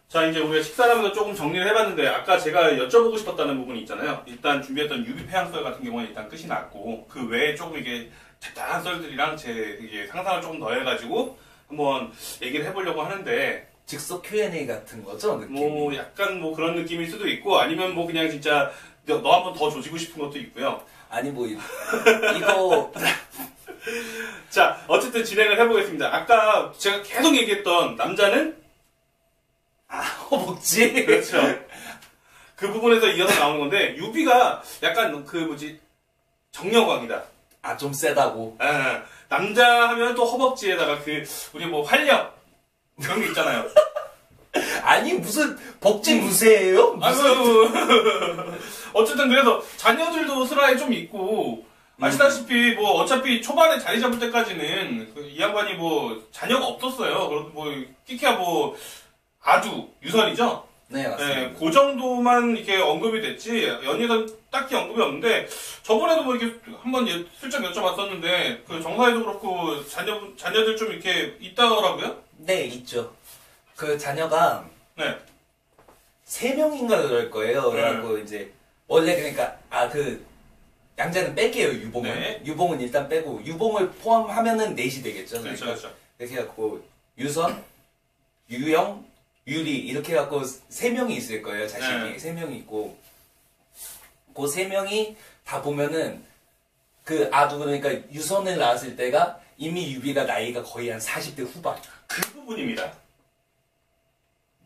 자, 이제 우리가 식사를 하면서 조금 정리를 해봤는데, 아까 제가 여쭤보고 싶었다는 부분이 있잖아요. 일단 준비했던 유비폐양썰 같은 경우는 일단 끝이 났고, 그 외에 조금 이게 잡다한 썰들이랑 제 이게 상상을 조금 더 해가지고, 한번 얘기를 해보려고 하는데, 즉석 Q&A 같은 거죠, 느낌이? 뭐, 약간 뭐 그런 느낌일 수도 있고, 아니면 뭐 그냥 진짜, 너 한번 더 조지고 싶은 것도 있고요. 아니, 뭐, 이거. 자, 어쨌든 진행을 해보겠습니다. 아까 제가 계속 얘기했던 남자는? 허벅지? 그렇죠. 그 부분에서 이어서 나오는 건데, 유비가 약간 그 뭐지, 정력왕이다. 좀 세다고. 남자 하면 또 허벅지에다가 우리 뭐 활력, 그런 게 있잖아요. 아니, 무슨 복지 무쇠예요? 어쨌든 그래서 자녀들도 슬라에 좀 있고, 아시다시피 뭐 어차피 초반에 자리 잡을 때까지는 이 양반이 뭐 자녀가 없었어요. 그리고 뭐 끼키야 뭐 아두 유선이죠. 네, 맞습니다. 네, 그 정도만 이렇게 언급이 됐지 연예선 딱히 언급이 없는데 저번에도 뭐 이렇게 한번 슬쩍 여쭤봤었는데 그 정사에도 그렇고 자녀들 좀 이렇게 있다더라고요. 네, 있죠. 그 자녀가 네. 3명인가 그럴 거예요. 그래갖고 이제 원래 그러니까 양자는 뺄게요, 유봉은. 네. 유봉은 일단 빼고 유봉을 포함하면은 4이 되겠죠. 그렇죠, 그러니까 그렇죠. 이렇게 해갖고 유선, 유영, 유리 이렇게 해갖고 3명이 있을 거예요. 자식이 네. 3명이 있고 그 3명이 다 보면은 그 아두 그러니까 유선을 낳았을 때가 이미 유비가 나이가 거의 한 40대 후반. 그 부분입니다.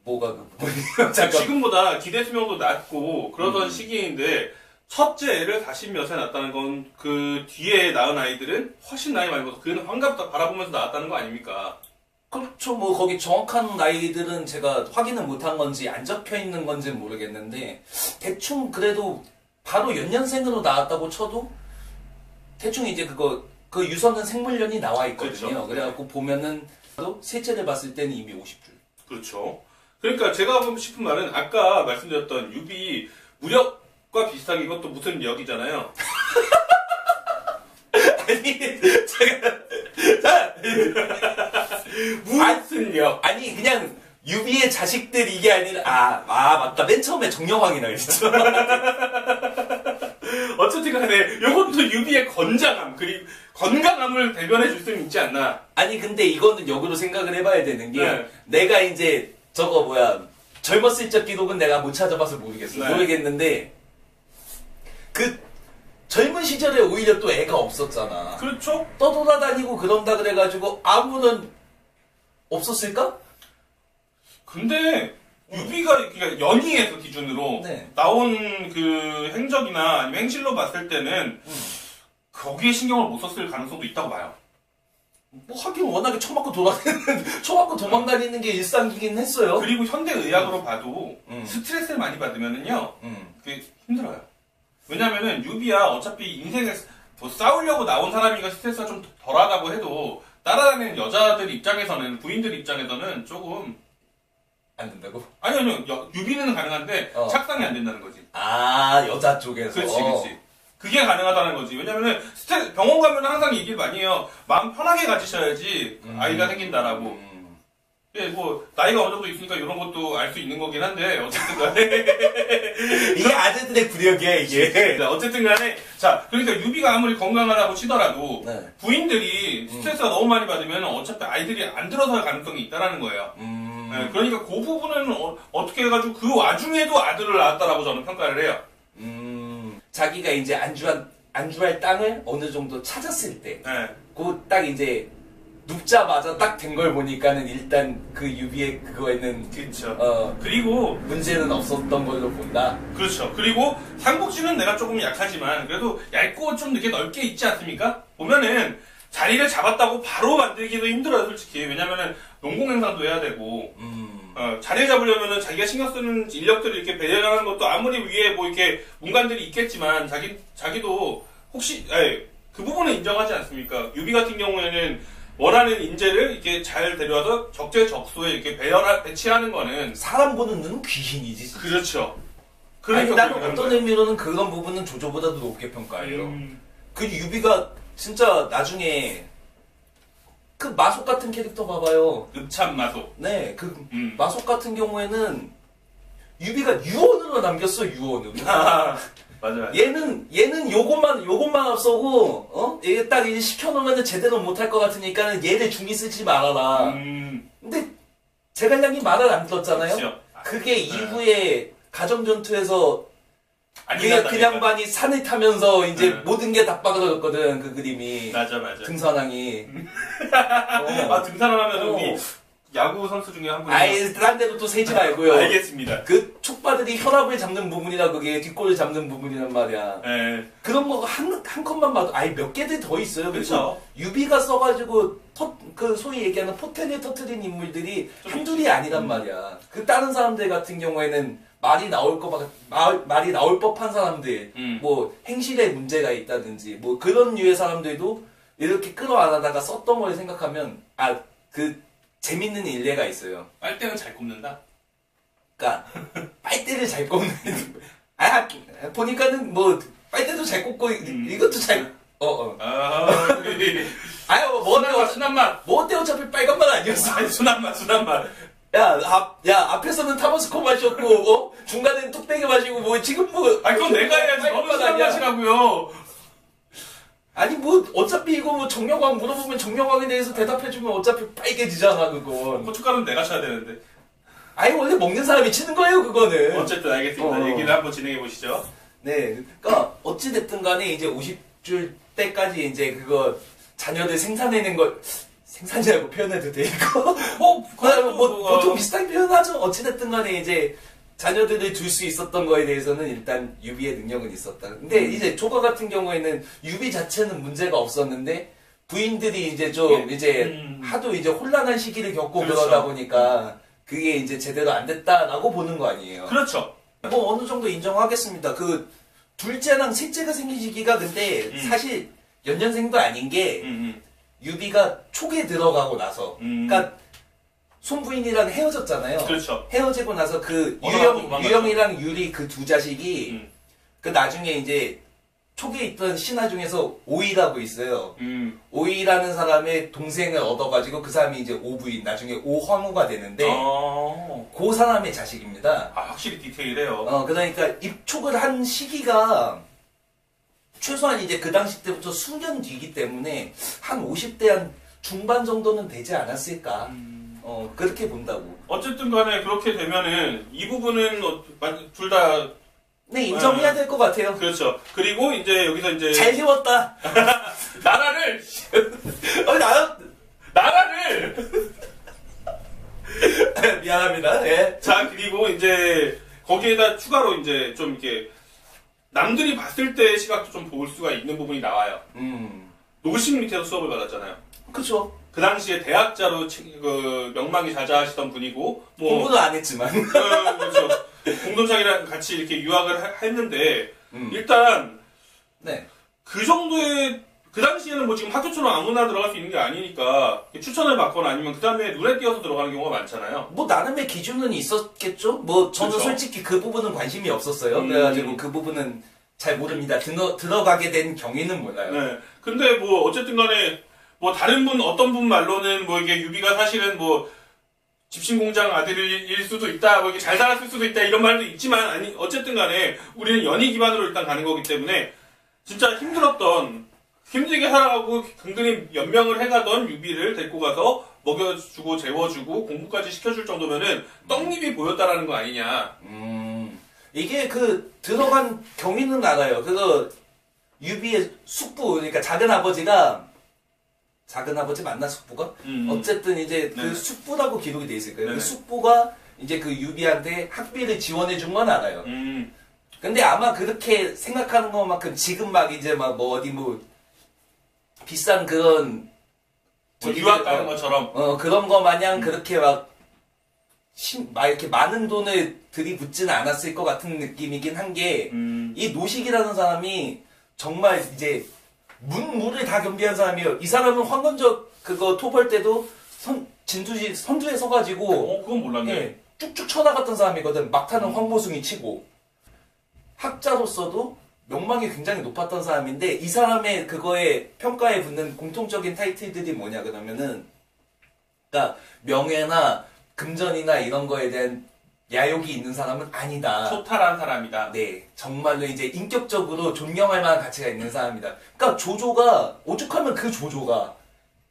뭐가 그 부분이요? 잠깐. 지금보다 기대 수명도 낮고 그러던 시기인데 첫째 애를 40몇에 낳았다는 건 그 뒤에 낳은 아이들은 훨씬 나이 많이 먹어서 그는 환갑 바라보면서 낳았다는 거 아닙니까? 그렇죠. 뭐 거기 정확한 나이들은 제가 확인을 못한 건지 안 적혀 있는 건지는 모르겠는데 대충 그래도 바로 연년생으로 나왔다고 쳐도 대충 이제 그 유선은 생물년이 나와 있거든요. 그렇죠. 그래갖고 보면은 셋째를 봤을 때는 이미 50줄. 그렇죠. 그러니까 제가 하고 싶은 말은 아까 말씀드렸던 유비 무력과 비슷하게 이것도 무슨 역이잖아요. 아니 제가 무슨 역? 아니 그냥 유비의 자식들 이게 아니라 맞다 맨 처음에 정령왕이라 그랬죠. 어쨌든 간에 이것도 유비의 건장함 그리고 건강함을 대변해 줄 수는 있지 않나. 아니 근데 이거는 역으로 생각을 해봐야 되는 게 네. 내가 이제 젊었을 적 기록은 내가 못 찾아봐서 모르겠어. 네. 모르겠는데 그 젊은 시절에 오히려 또 애가 없었잖아. 그렇죠. 떠돌아다니고 그런다 그래가지고 아무는 없었을까? 근데 유비가 그러니까 연희에서 기준으로 네. 나온 그 행적이나 아니면 행실로 봤을 때는 거기에 신경을 못 썼을 가능성도 있다고 봐요. 뭐 하긴 워낙에 쳐맞고 도망다니는 게 일상이긴 했어요. 그리고 현대 의학으로 봐도 스트레스를 많이 받으면은요, 그게 힘들어요. 왜냐면은 유비야 어차피 인생에 뭐 싸우려고 나온 사람이니까 스트레스가 좀 덜하다고 해도 따라다니는 여자들 입장에서는 부인들 입장에서는 조금 안 된다고? 아니요 유비는 가능한데 착상이 안 된다는 거지. 여자 쪽에서. 그렇지. 그게 가능하다는 거지. 왜냐면은 병원 가면 항상 얘기를 많이 해요. 마음 편하게 가지셔야지 아이가 생긴다라고. 예, 뭐 나이가 어느 정도 있으니까 이런 것도 알 수 있는 거긴 한데 어쨌든 간에 이게 아재들의 구력이야 이게. 어쨌든 간에 자 그러니까 유비가 아무리 건강하다고 치더라도 네. 부인들이 스트레스가 너무 많이 받으면 어차피 아이들이 안 들어설 가능성이 있다라는 거예요. 네, 그러니까 그 부분은 어떻게 해가지고 그 와중에도 아들을 낳았다라고 저는 평가를 해요. 자기가 이제 안주할 땅을 어느 정도 찾았을 때, 네. 그 딱 이제 눕자마자 딱 된 걸 보니까는 일단 그 유비의 그거에는 그렇죠. 그리고 문제는 없었던 걸로 본다. 그렇죠. 그리고 삼국지는 내가 조금 약하지만 그래도 얇고 좀 이렇게 넓게 있지 않습니까? 보면은 자리를 잡았다고 바로 만들기도 힘들어요, 솔직히. 왜냐면은 농공행상도 해야 되고. 자리를 잡으려면은 자기가 신경 쓰는 인력들을 이렇게 배려하는 것도 아무리 위에 뭐 이렇게 문관들이 있겠지만 자기도 혹시 그 부분은 인정하지 않습니까? 유비 같은 경우에는 원하는 인재를 이렇게 잘 데려와서 적재적소에 이렇게 배치하는 거는 사람 보는 눈은 귀신이지. 그렇죠. 아니 나는 어떤 의미로는 그런 부분은 조조보다도 높게 평가해요. 그 유비가 진짜 나중에 그 마속 같은 캐릭터 봐봐요. 읍참 마속. 네, 그 마속 같은 경우에는 유비가 유언으로 남겼어, 유언으로. 맞아. 얘는 요것만 앞서고, 얘 딱 이제 시켜놓으면 제대로 못할 것 같으니까 얘를 중히 쓰지 말아라. 근데 제갈량이 말을 안 들었잖아요. 그쵸. 그게 이후에 가정전투에서 아니나 그냥 반이 산을 타면서 이제 네. 모든 게 다 빠그러졌거든, 그 그림이. 맞아. 등산왕이. 아, 등산을 하면 어. 우리 야구 선수 중에 한 분이. 아예 딴 데로 또 세지 말고요. 알겠습니다. 그 촉바들이 혈압을 잡는 부분이라 그게 뒷골을 잡는 부분이란 말이야. 예. 그런 거 한 컷만 봐도 아예 몇 개들 더 있어요. 그쵸. 유비가 써가지고 그 소위 얘기하는 포텐을 터트린 인물들이 한둘이 아니란 말이야. 그 다른 사람들 같은 경우에는 말이 나올 법한 사람들, 뭐 행실에 문제가 있다든지 뭐 그런 류의 사람들도 이렇게 끌어안아다가 썼던 걸 생각하면 재밌는 일례가 있어요. 빨대는 잘 꼽는다. 그러니까 빨대를 잘 꼽는. 보니까는 뭐 빨대도 잘 꼽고 이것도 잘. 순한 맛. 뭐 어때 어차피 빨간 맛 아니었어. 아니, 순한 맛. 야 앞에서는 타바스코 마셨고 중간에는 뚝배기 마시고 뭐 지금 뭐. 아니 그건 내가 해야지. 빨간 너무 맛 순한 아니야. 맛이라고요. 아니 뭐 어차피 이거 뭐 정력왕 물어보면 정력왕에 대해서 대답해주면 어차피 빨개지잖아 그건. 고춧가루는 내가 쳐야 되는데. 아니 원래 먹는 사람이 치는 거예요 그거는. 어쨌든 알겠습니다. 얘기를 한번 진행해 보시죠. 네, 그러니까 어찌됐든 간에 이제 50줄 때까지 이제 그거 자녀들 생산해낸 걸 생산이라고 표현해도 되고 보통 비슷하게 표현하죠. 어찌됐든 간에 이제 자녀들을 둘 수 있었던 거에 대해서는 일단 유비의 능력은 있었다. 근데 이제 조가 같은 경우에는 유비 자체는 문제가 없었는데 부인들이 이제 좀 이제 하도 이제 혼란한 시기를 겪고 그렇죠. 그러다 보니까 그게 이제 제대로 안 됐다라고 보는 거 아니에요. 그렇죠. 뭐 어느 정도 인정하겠습니다. 그 둘째랑 셋째가 생긴 시기가 근데 사실 연년생도 아닌 게 유비가 촉에 들어가고 나서 그러니까 손부인이랑 헤어졌잖아요. 그렇죠. 헤어지고 나서 그 도망갔죠. 유영이랑 유리 그 두 자식이 그 나중에 이제 촉에 있던 신하 중에서 오이라고 있어요. 오이라는 사람의 동생을 얻어가지고 그 사람이 이제 오부인 나중에 오황후가 되는데 그 사람의 자식입니다. 아 확실히 디테일해요. 그러니까 입촉을 한 시기가 최소한 이제 그 당시 때부터 수년 뒤기 때문에 한 50대 한 중반 정도는 되지 않았을까. 그렇게 본다고. 어쨌든 간에 그렇게 되면은 이 부분은 둘 다 네, 인정해야 될 것 같아요. 그렇죠. 그리고 이제 여기서 이제 잘 키웠다. 나라를 나라를 미안합니다. 예. 자 그리고 이제 거기에다 추가로 이제 좀 이렇게 남들이 봤을 때 시각도 좀 볼 수가 있는 부분이 나와요. 노식 밑에서 수업을 받았잖아요. 그쵸. 그 당시에 대학자로 그 명망이 자자하시던 분이고 뭐 공부도 안 했지만. 그렇죠. 공동장이랑 같이 이렇게 유학을 했는데 일단 네. 그 정도의 그 당시에는 뭐 지금 학교처럼 아무나 들어갈 수 있는 게 아니니까 추천을 받거나 아니면 그 다음에 눈에 띄어서 들어가는 경우가 많잖아요. 뭐 나름의 기준은 있었겠죠. 뭐 저는 그쵸. 솔직히 그 부분은 관심이 없었어요. 그래가지고 그 부분은 잘 모릅니다. 들어가게 된 경위는 몰라요. 네. 근데 뭐 어쨌든 간에 뭐 다른 어떤 분 말로는 뭐 이게 유비가 사실은 뭐 집신공장 아들일 수도 있다, 뭐 이게 잘 살았을 수도 있다 이런 말도 있지만 아니 어쨌든 간에 우리는 연희 기반으로 일단 가는 거기 때문에 진짜 힘들게 살아가고 굉장히 연명을 해가던 유비를 데리고 가서 먹여주고 재워주고 공부까지 시켜줄 정도면은 떡잎이 보였다라는 거 아니냐. 이게 그 들어간 경위는 알아요. 그거 유비의 숙부, 그러니까 작은 아버지 맞나 숙부가? 어쨌든 이제 그 숙부라고 기록이 돼 있을 거예요. 네네. 그 숙부가 이제 그 유비한테 학비를 지원해 준 건 알아요. 음. 근데 아마 그렇게 생각하는 것만큼 지금 막 이제 막 뭐 어디 뭐 비싼 그런 뭐 유학 가는 것처럼. 그런 거 마냥 그렇게 막 이렇게 많은 돈을 들이붓지는 않았을 것 같은 느낌이긴 한 게 이 노식이라는 사람이 정말 이제 문무를 다 겸비한 사람이에요. 이 사람은 황건적 그거 토벌 때도 선두에 서가지고 그건 몰랐네. 예, 쭉쭉 쳐나갔던 사람이거든. 막타는 황보숭이 치고 학자로서도 명망이 굉장히 높았던 사람인데 이 사람의 그거에 평가에 붙는 공통적인 타이틀들이 뭐냐 그러면은 그러니까 명예나 금전이나 이런 거에 대한 야욕이 있는 사람은 아니다. 초탈한 사람이다. 네, 정말로 이제 인격적으로 존경할 만한 가치가 있는 사람이다. 그러니까 조조가 오죽하면 그 조조가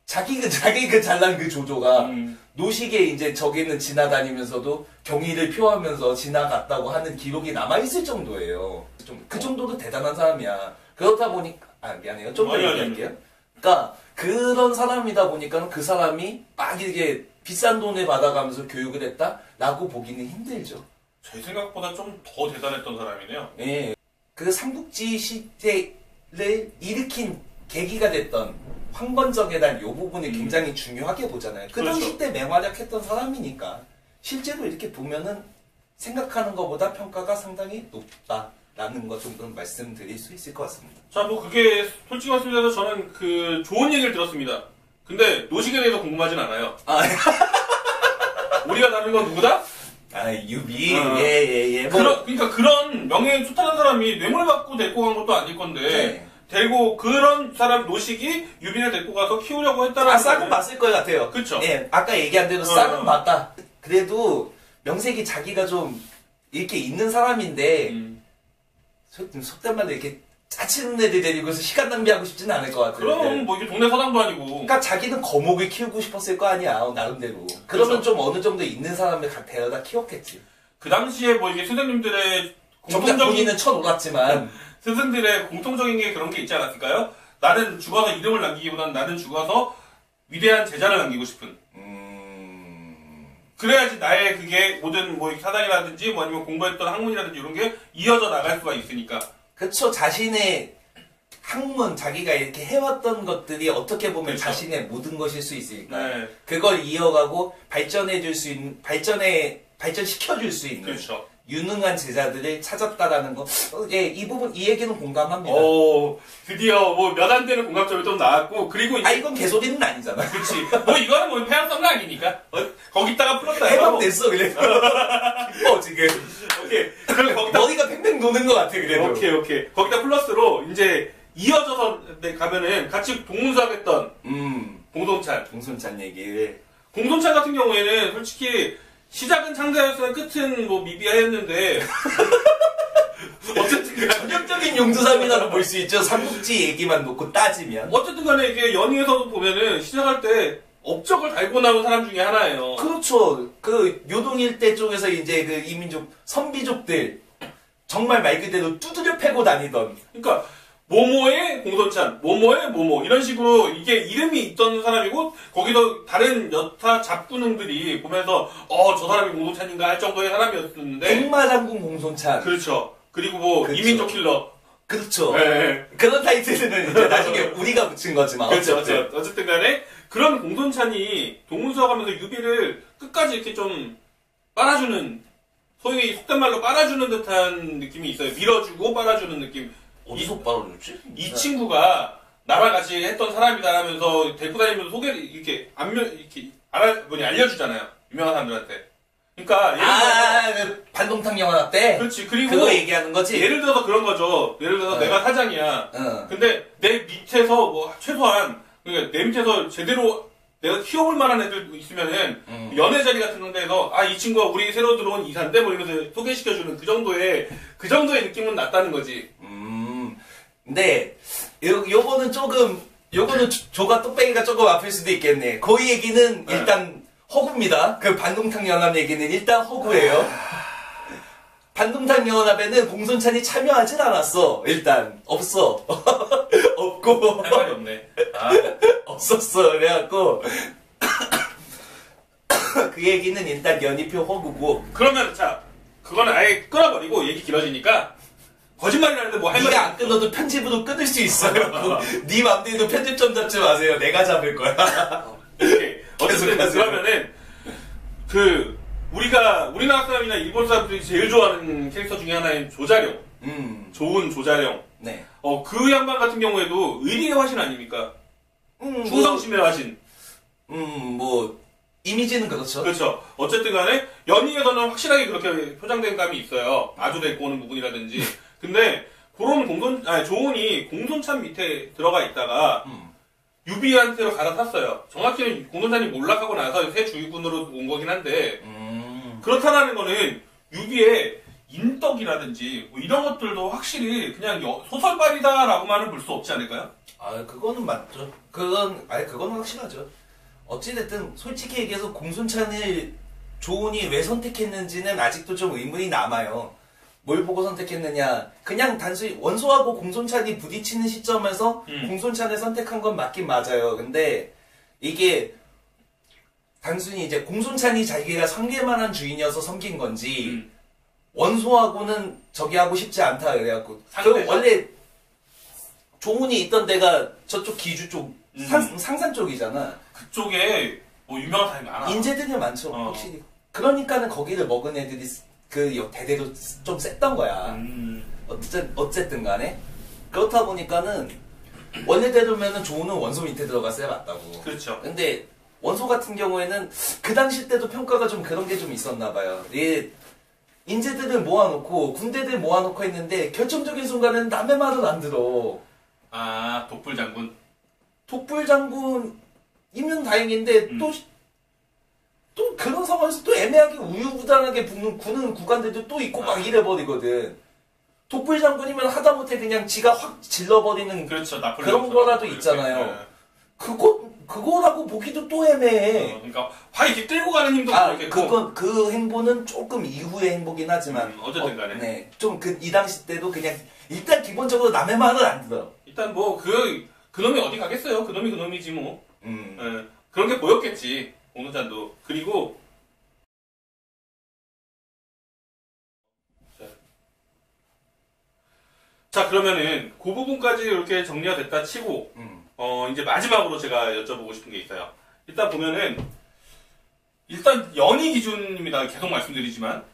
자기 그 잘난 그 조조가 노식에 이제 저기는 지나다니면서도 경의를 표하면서 지나갔다고 하는 기록이 남아있을 정도예요. 좀 그 정도로 대단한 사람이야. 그렇다 보니까, 미안해요. 좀 더 얘기할게요. 그러니까 그런 사람이다 보니까 그 사람이 막 이렇게 비싼 돈을 받아가면서 교육을 했다라고 보기는 힘들죠. 제 생각보다 좀 더 대단했던 사람이네요. 예. 그 삼국지 시대를 일으킨 계기가 됐던 황건적에 대한 이 부분을 굉장히 중요하게 보잖아요. 그 그렇죠. 당시 때 맹활약했던 사람이니까 실제로 이렇게 보면은 생각하는 것보다 평가가 상당히 높다라는 것 정도는 말씀드릴 수 있을 것 같습니다. 자, 뭐 그게 솔직히 말씀드려서 저는 그 좋은 얘기를 들었습니다. 근데 노식에 대해서 궁금하진 않아요. 우리가 다른 건 누구다? 유비. 예. 그러니까 그런 명예 초탈한 사람이 뇌물 받고 데리고 간 것도 아닐 건데. 네. 데리고 그런 사람 노식이 유빈을 데리고 가서 키우려고 했다라는 싹은 봤을 것 같아요. 그쵸. 예, 아까 얘기한 대로 싹은 봤다. 그래도 명색이 자기가 좀 이렇게 있는 사람인데 속된 말로 이렇게 짜치는 애들 데리고서 시간 낭비하고 싶지는 않을 것 같아요. 그럼 뭐 이게 동네 서당도 아니고. 그러니까 자기는 거목을 키우고 싶었을 거 아니야, 나름대로. 그러면 그렇죠. 좀 어느 정도 있는 사람을 데려다 키웠겠지. 그 당시에 뭐 이게 스승님들의 정작 본인은 쳐놀았지만 스승들의 공통적인 게 그런 게 있지 않았을까요? 나는 죽어서 이름을 남기기보다는 나는 죽어서 위대한 제자를 남기고 싶은. 그래야지 나의 그게 모든 뭐 사당이라든지 뭐 아니면 공부했던 학문이라든지 이런 게 이어져 나갈 수가 있으니까. 그쵸. 자신의 학문, 자기가 이렇게 해왔던 것들이 어떻게 보면 그쵸. 자신의 모든 것일 수 있으니까. 네. 그걸 이어가고 발전해줄 수 있는, 발전시켜줄 수 있는. 그렇죠. 유능한 제자들을 찾았다라는 거. 예, 이 부분, 이 얘기는 공감합니다. 드디어 뭐 몇 안 되는 공감점이 좀 나왔고, 그리고 이제. 이건 개소리는 아니잖아. 그치. 뭐 이거는 뭐 폐암성도 아니니까. 거기다가 풀었다. 해방됐어, 그래. 지금. 오케이. 그럼 거기다. 머리가 팽팽 도는 것 같아, 그래도. 오케이. 거기다 플러스로 이제 이어져서 가면은 같이 동문수학했던 공손찬. 공손찬 얘기를. 공손찬 같은 경우에는 솔직히 시작은 창자였으나 끝은 뭐 미비하였는데 어쨌든 전형적인 용두삼이라고 볼 수 있죠. 삼국지 얘기만 놓고 따지면. 어쨌든 간에 이게 연희에서도 보면은 시작할 때 업적을 달고 나온 사람 중에 하나예요. 그렇죠. 그 요동 일대 쪽에서 이제 그 이민족 선비족들 정말 말 그대로 두드려 패고 다니던. 그러니까 모모의 공손찬, 모모의 모모 이런 식으로 이게 이름이 있던 사람이고 거기서 다른 여타 잡군웅들이 보면서 저 사람이 공손찬인가 할 정도의 사람이었는데 백마장군 공손찬. 그렇죠. 그리고 뭐 그렇죠. 이민족 킬러. 그렇죠. 네. 그런 타이틀은 이제 나중에 우리가 붙인 거지만. 그렇죠. 어쨌든 간에 그런 공손찬이 동문수학하면서 유비를 끝까지 이렇게 좀 빨아주는 소위 속된 말로 빨아주는 듯한 느낌이 있어요. 밀어주고 빨아주는 느낌. 어디서 빨아줬지? 이 친구가 나랑 같이 했던 사람이다라면서 데리고 다니면서 소개를 이렇게 알려주잖아요. 유명한 사람들한테. 그러니까 그 반동탕 영화 때. 그렇지. 그리고 그거 얘기하는 거지. 예를 들어서 그런 거죠. 예를 들어서 내가 사장이야. 근데 내 밑에서 뭐 최소한 그러니까 내 밑에서 제대로 내가 키워볼 만한 애들 있으면은 연애 자리 같은 데서 이 친구가 우리 새로 들어온 이사인데 뭐 이러면서 소개시켜주는 그 정도의 느낌은 났다는 거지. 근데 요거는 조가 뚝배기가 조금 아플 수도 있겠네. 그 얘기는 일단 허구입니다. 그 반동탕 연합 얘기는 일단 허구예요. 반동탕 연합에는 공손찬이 참여하진 않았어. 일단 없어. 없고 할 말이 없네. 없었어. 그래갖고 그 얘기는 일단 연이표 허구고. 그러면 자 그거는 아예 끊어버리고 얘기 길어지니까 거짓말이라는데 뭐 할 말이 네가 안 끊어도 편집으로 끊을 수 있어요. 네 맘대로 편집점 잡지 마세요. 내가 잡을 거야. 오케이. 어쨌든 그러면은 우리나라 사람이나 일본 사람들이 제일 좋아하는 캐릭터 중에 하나인 조자룡. 좋은 조자룡. 네. 그 양반 같은 경우에도 의리의 화신 아닙니까? 충성심의 화신. 뭐 이미지는 그렇죠. 그렇죠. 어쨌든 간에 연희에서는 확실하게 그렇게 표장된 감이 있어요. 아주 데리고 오는 부분이라든지. 근데 그런 조은이 공손찬 밑에 들어가 있다가 유비한테로 갈아탔어요. 정확히는 공론장이 몰락하고 나서 새 주의군으로 온 거긴 한데 그렇다는 거는 유비의 인덕이라든지 뭐 이런 것들도 확실히 그냥 소설발이다라고만은 볼 수 없지 않을까요? 아, 그거는 맞죠. 그거는 확실하죠. 어찌됐든, 솔직히 얘기해서 공순찬을 조은이 왜 선택했는지는 아직도 좀 의문이 남아요. 뭘 보고 선택했느냐. 그냥 단순히 원소하고 공손찬이 부딪히는 시점에서 공손찬을 선택한 건 맞긴 맞아요. 근데 이게 단순히 이제 공손찬이 자기가 섬길만한 주인이어서 섬긴 건지 원소하고는 저기 하고 싶지 않다 그래갖고 그 원래 조은이 있던 데가 저쪽 기주 쪽 상산 쪽이잖아. 그쪽에 뭐 유명한 사람이 많아. 인재들이 많죠. 확실히. 그러니까는 거기를 먹은 애들이 그 대대로 좀 셌던 거야. 어쨌든 간에 그렇다 보니까는 원래대로면은 조은은 원소 밑에 들어갔어야 맞다고. 그렇죠. 근데 원소 같은 경우에는 그 당시 때도 평가가 좀 그런 게 좀 있었나 봐요. 인재들을 모아놓고 군대들 모아놓고 했는데 결정적인 순간은 남의 말을 안 들어. 아, 독불 장군. 독불 장군이면 다행인데 또 그런 상황에서 또 애매하게 우유부단하게 붙는 구는 구간들도 또 있고 막 이래버리거든. 독불 장군이면 하다못해 그냥 지가 확 질러버리는 그렇죠. 그런 거라도 있잖아요. 네. 그거라고 보기도 또 애매해. 그러니까 확 이렇게 끌고 가는 힘도 모르겠고. 그 행보는 조금 이후의 행보긴 하지만 어쨌든 간에. 네. 좀 이 당시 때도 그냥 일단 기본적으로 남의 말을 안 들어. 일단 뭐 그놈이 어디 가겠어요. 그놈이 그놈이지 뭐. 그런 게 보였겠지. 공노잔도. 그리고 자 그러면은 그 부분까지 이렇게 정리가 됐다 치고 이제 마지막으로 제가 여쭤보고 싶은 게 있어요. 일단 보면은 일단 연희 기준입니다. 계속 말씀드리지만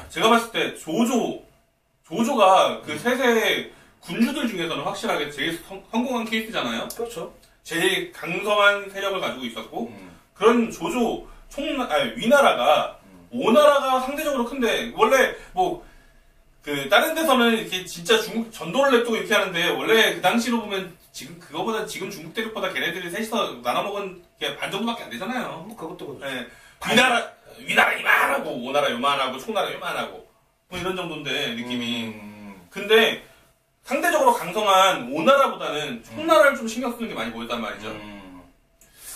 제가 봤을 때 조조가 그 세세 군주들 중에서는 확실하게 제일 성공한 케이스잖아요. 그렇죠. 제일 강성한 세력을 가지고 있었고 그런 조조 위나라가 오나라가 상대적으로 큰데 원래 뭐 그 다른 데서는 이렇게 진짜 중국 전도를 냅두고 이렇게 하는데 원래 그 당시로 보면 지금 그거보다 지금 중국 대륙보다 걔네들이 셋이서 나눠먹은 게 반 정도밖에 안 되잖아요. 그것도 그렇죠. 네. 위나라 이만하고 오나라 요만하고 총나라 요만하고 뭐 이런 정도인데 느낌이. 근데 상대적으로 강성한 오나라보다는 총나라를 좀 신경 쓰는 게 많이 보였단 말이죠.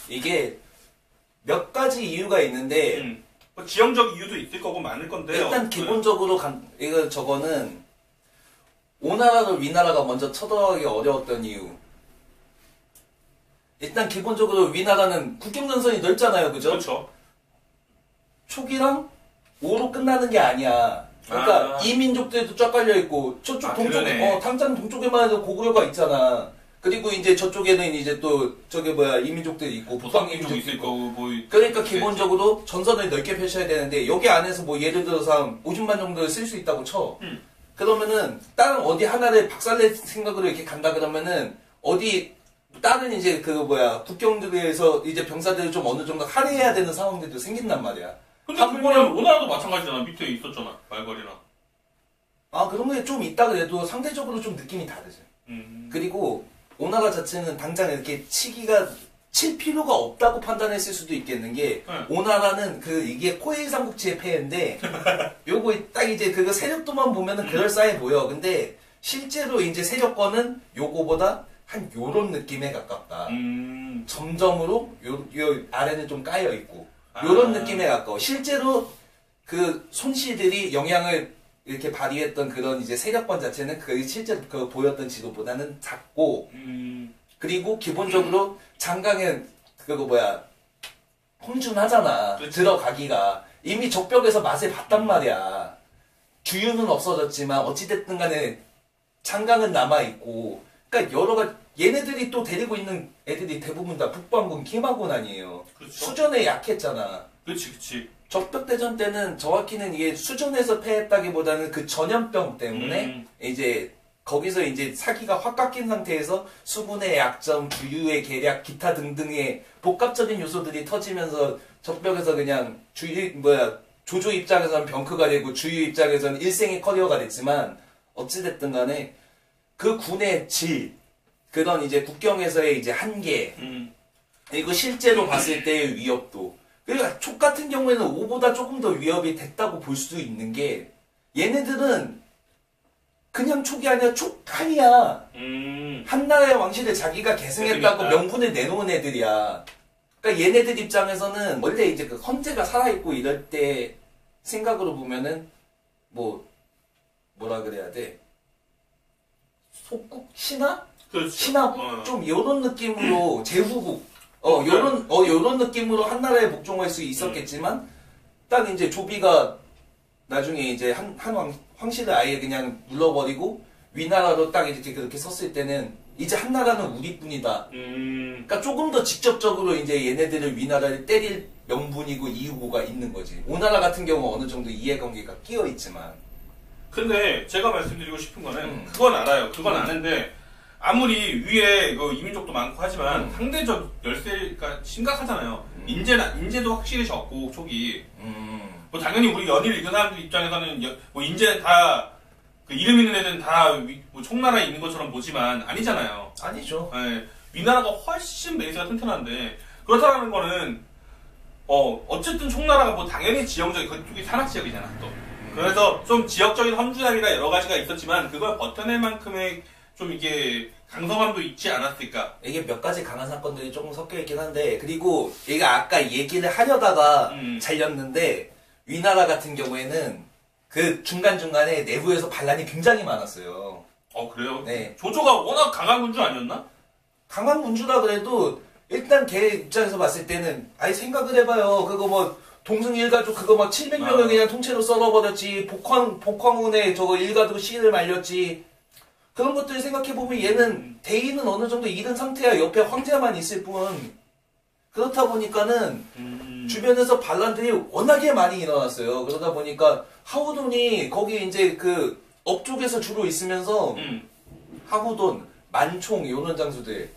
이게 몇 가지 이유가 있는데 뭐 지형적 이유도 있을 거고 많을 건데요. 일단 기본적으로 저거는 오나라를 위나라가 먼저 쳐들어가기 어려웠던 이유. 일단 기본적으로 위나라는 국경전선이 넓잖아요, 그죠? 그렇죠. 초기랑 5로 끝나는 게 아니야. 그러니까 이 민족들도 쫙 깔려 있고 저쪽 동쪽에 당장 동쪽에만 해도 고구려가 있잖아. 그리고 이제 저쪽에는 이제 또 이 민족들이 있고 북방 민족이 있을 거고 뭐 그러니까 기본적으로 전선을 넓게 펼쳐야 되는데 여기 안에서 뭐 예를 들어서 50만 정도를 쓸 수 있다고 쳐. 그러면은 다른 어디 하나를 박살낼 생각으로 이렇게 간다 그러면은 어디 다른 이제 국경들에서 이제 병사들을 좀 어느 정도 할애해야 되는 상황들도 생긴단 말이야. 근데 그거는 오나라도 마찬가지잖아. 밑에 있었잖아. 말거리나. 그런 게 좀 있다 그래도 상대적으로 좀 느낌이 다르죠. 그리고 오나라 자체는 당장 이렇게 칠 필요가 없다고 판단했을 수도 있겠는 게 오나라는 이게 코에이 삼국지의 폐해인데 요거 딱 이제 그거 세력도만 보면은 그럴싸해 보여. 근데 실제로 이제 세력권은 요거보다 한 요런 느낌에 가깝다. 점점으로 요 아래는 좀 까여 있고 요런 느낌에 가까워. 실제로 그 손실들이 영향을 이렇게 발휘했던 그런 이제 세력권 자체는 실제 보였던 지도보다는 작고, 그리고 기본적으로 장강은 험준하잖아. 그렇지. 들어가기가. 이미 적벽에서 맛을 봤단 말이야. 주유는 없어졌지만 어찌됐든 간에 장강은 남아있고, 그러니까 여러 가지, 얘네들이 또 데리고 있는 애들이 대부분 다 북방군, 김하군 아니에요. 그렇죠. 수전에 약했잖아. 그치. 적벽대전 때는 정확히는 이게 수전에서 패했다기보다는 그 전염병 때문에 이제 거기서 이제 사기가 확 깎인 상태에서 수군의 약점, 주유의 계략, 기타 등등의 복합적인 요소들이 터지면서 적벽에서 그냥 조조 입장에서는 병크가 되고 주유 입장에서는 일생의 커리어가 됐지만 어찌됐든 간에 그 군의 질, 그런 이제 국경에서의 이제 한계, 그리고 실제로 봤을 때의 위협도. 그러니까 촉 같은 경우에는 5보다 조금 더 위협이 됐다고 볼 수도 있는 게, 얘네들은 그냥 촉이 아니라 촉칼이야. 한나라의 왕실을 자기가 계승했다고 계승했다. 명분을 내놓은 애들이야. 그러니까 얘네들 입장에서는 원래 이제 그 헌재가 살아있고 이럴 때 생각으로 보면은 뭐라 그래야 돼? 속국 신하? 그렇죠. 신하국? 좀 요런 느낌으로 제후국 요런 느낌으로 한나라에 복종할 수 있었겠지만 딱 이제 조비가 나중에 이제 황실을 아예 그냥 눌러버리고 위나라로 딱 이제 그렇게 섰을 때는 이제 한나라는 우리뿐이다. 그러니까 조금 더 직접적으로 이제 얘네들을 위나라를 때릴 명분이고 이유가 있는 거지. 오나라 같은 경우 어느 정도 이해관계가 끼어 있지만. 근데 제가 말씀드리고 싶은 거는 그건 알아요. 그건 아는데 아무리 위에 이민족도 많고 하지만 상대적 열세가 심각하잖아요. 인재도 확실히 적고 촉이. 뭐 당연히 우리 연일 읽은 사람들 입장에서는 뭐 인재는 다 그 이름 있는 애는 다 뭐 총나라에 있는 것처럼 보지만 아니잖아요. 아니죠. 예, 위나라가 훨씬 베이스가 튼튼한데 그렇다는 거는 어쨌든 총나라가 뭐 당연히 지형적인 그쪽이 산악 지역이잖아 또. 그래서 좀 지역적인 험준함이나 여러 가지가 있었지만 그걸 버텨낼 만큼의 좀 이게 강성함도 있지 않았을까. 이게 몇 가지 강한 사건들이 조금 섞여 있긴 한데, 그리고 얘가 아까 얘기를 하려다가 잘렸는데, 위나라 같은 경우에는 그 중간중간에 내부에서 반란이 굉장히 많았어요. 그래요? 네. 조조가 워낙 강한 군주 아니었나? 강한 군주라 그래도 일단 걔 입장에서 봤을 때는 아예 생각을 해봐요. 그거 뭐 동승 일가족 그거 막 700명을 그냥 통째로 썰어버렸지. 복황운에 저거 일가족 시인을 말렸지. 그런 것들 생각해보면 얘는 대의는 어느 정도 잃은 상태야. 옆에 황제만 있을 뿐. 그렇다 보니까는 주변에서 반란들이 워낙에 많이 일어났어요. 그러다 보니까 하후돈이 거기 이제 그 업쪽에서 주로 있으면서 하후돈, 만총 요런 장수들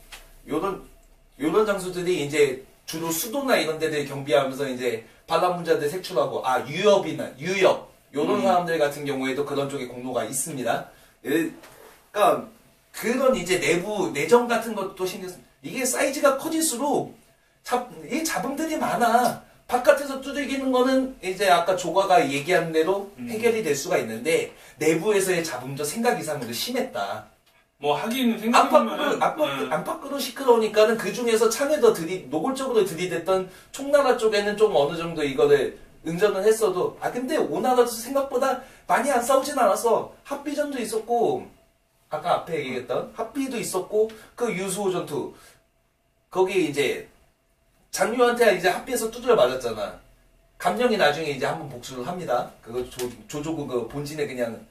요런 장수들이 이제 주로 수도나 이런 데들 경비하면서 이제 반란 문자들 색출하고 유협 요런 사람들 같은 경우에도 그런 쪽에 공로가 있습니다. 그러니까 그런 이제 내부 내정 같은 것도 신경 쓰. 이게 사이즈가 커질수록 이 잡음들이 많아. 바깥에서 두들기는 거는 이제 아까 조과가 얘기한 대로 해결이 될 수가 있는데 내부에서의 잡음도 생각 이상으로 심했다. 뭐 하긴 생각해보면 안팎으로 시끄러우니까는 그 중에서 창에 더 노골적으로 들이댔던 총나라 쪽에는 좀 어느 정도 이거를 응전을 했어도 근데 오나라도 생각보다 많이 안 싸우진 않았어. 합비전도 있었고 아까 앞에 얘기했던 합비도 있었고 그 유수호 전투 거기 이제 장류한테 이제 합비에서 두드려 맞았잖아. 감령이 나중에 이제 한번 복수를 합니다. 그거 조조국 그 본진에 그냥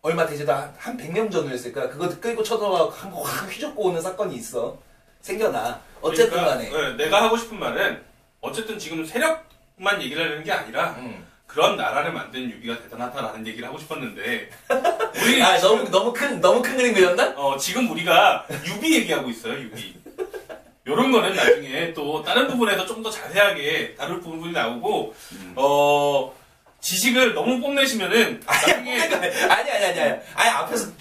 얼마 되지도 한 100명 전후였을까? 그거 끌고 쳐들어가고 한거 확 휘젓고 오는 사건이 있어. 생겨나. 어쨌든 간에. 그러니까, 내가 하고 싶은 말은 어쨌든 지금 세력만 얘기를 하는 게 아니라 그런 나라를 만든 유비가 대단하다라는 얘기를 하고 싶었는데 우리 너무 큰 그림 그렸나? 지금 우리가 유비 얘기하고 있어요. 유비. 요런 거는 나중에 또 다른 부분에서 좀 더 자세하게 다룰 부분이 나오고 지식을 너무 뽐내시면은 나중에 아니 앞에서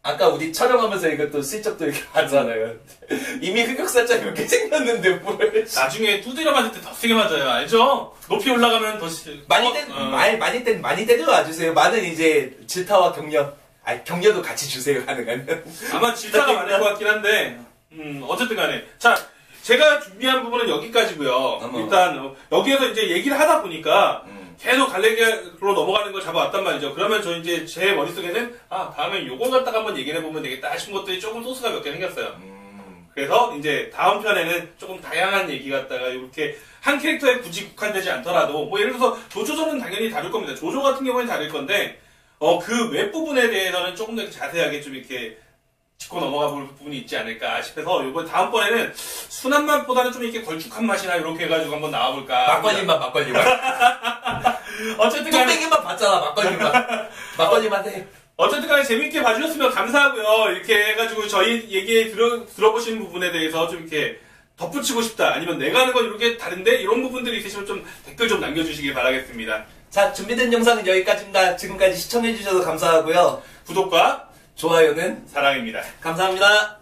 아까 우리 촬영하면서 이것도 슬쩍 또 이렇게 하잖아요. 이미 흑역사장 이렇게 생겼는데 뭘 나중에 두드려 맞을 때 더 세게 맞아요. 알죠? 높이 올라가면 더 많이 때려 와주세요. 많은 이제 질타와 격려 격려도 같이 주세요. 가능하면 아마 질타가 많을 것 같긴 한데 어쨌든 간에 자 제가 준비한 부분은 여기까지고요. 일단 여기에서 이제 얘기를 하다 보니까 계속 갈래기로 넘어가는 걸 잡아왔단 말이죠. 그러면 저 이제 제 머릿속에는 다음에 요걸 갖다가 한번 얘기를 해보면 되겠다 싶은 것들이 조금 소스가 몇 개 생겼어요. 그래서 이제 다음 편에는 조금 다양한 얘기 갖다가 이렇게 한 캐릭터에 굳이 국한되지 않더라도 뭐 예를 들어서 조조전은 당연히 다룰 겁니다. 조조 같은 경우에는 다룰 건데 그 웹부분에 대해서는 조금 더 자세하게 좀 이렇게 짚고 넘어가 볼 부분이 있지 않을까 싶어서 이번 다음번에는 순한 맛보다는 좀 이렇게 걸쭉한 맛이나 이렇게 해가지고 한번 나와볼까. 막걸리만. 어쨌든 간에 뚝배기만 봤잖아. 막걸리만 해. 어쨌든 간에 재밌게 봐주셨으면 감사하고요. 이렇게 해가지고 저희 얘기 들어보시는 부분에 대해서 좀 이렇게 덧붙이고 싶다. 아니면 내가 하는 건 이렇게 다른데 이런 부분들이 있으시면 좀 댓글 좀 남겨주시길 바라겠습니다. 자, 준비된 영상은 여기까지입니다. 지금까지 시청해주셔서 감사하고요. 구독과 좋아요는 사랑입니다. 감사합니다.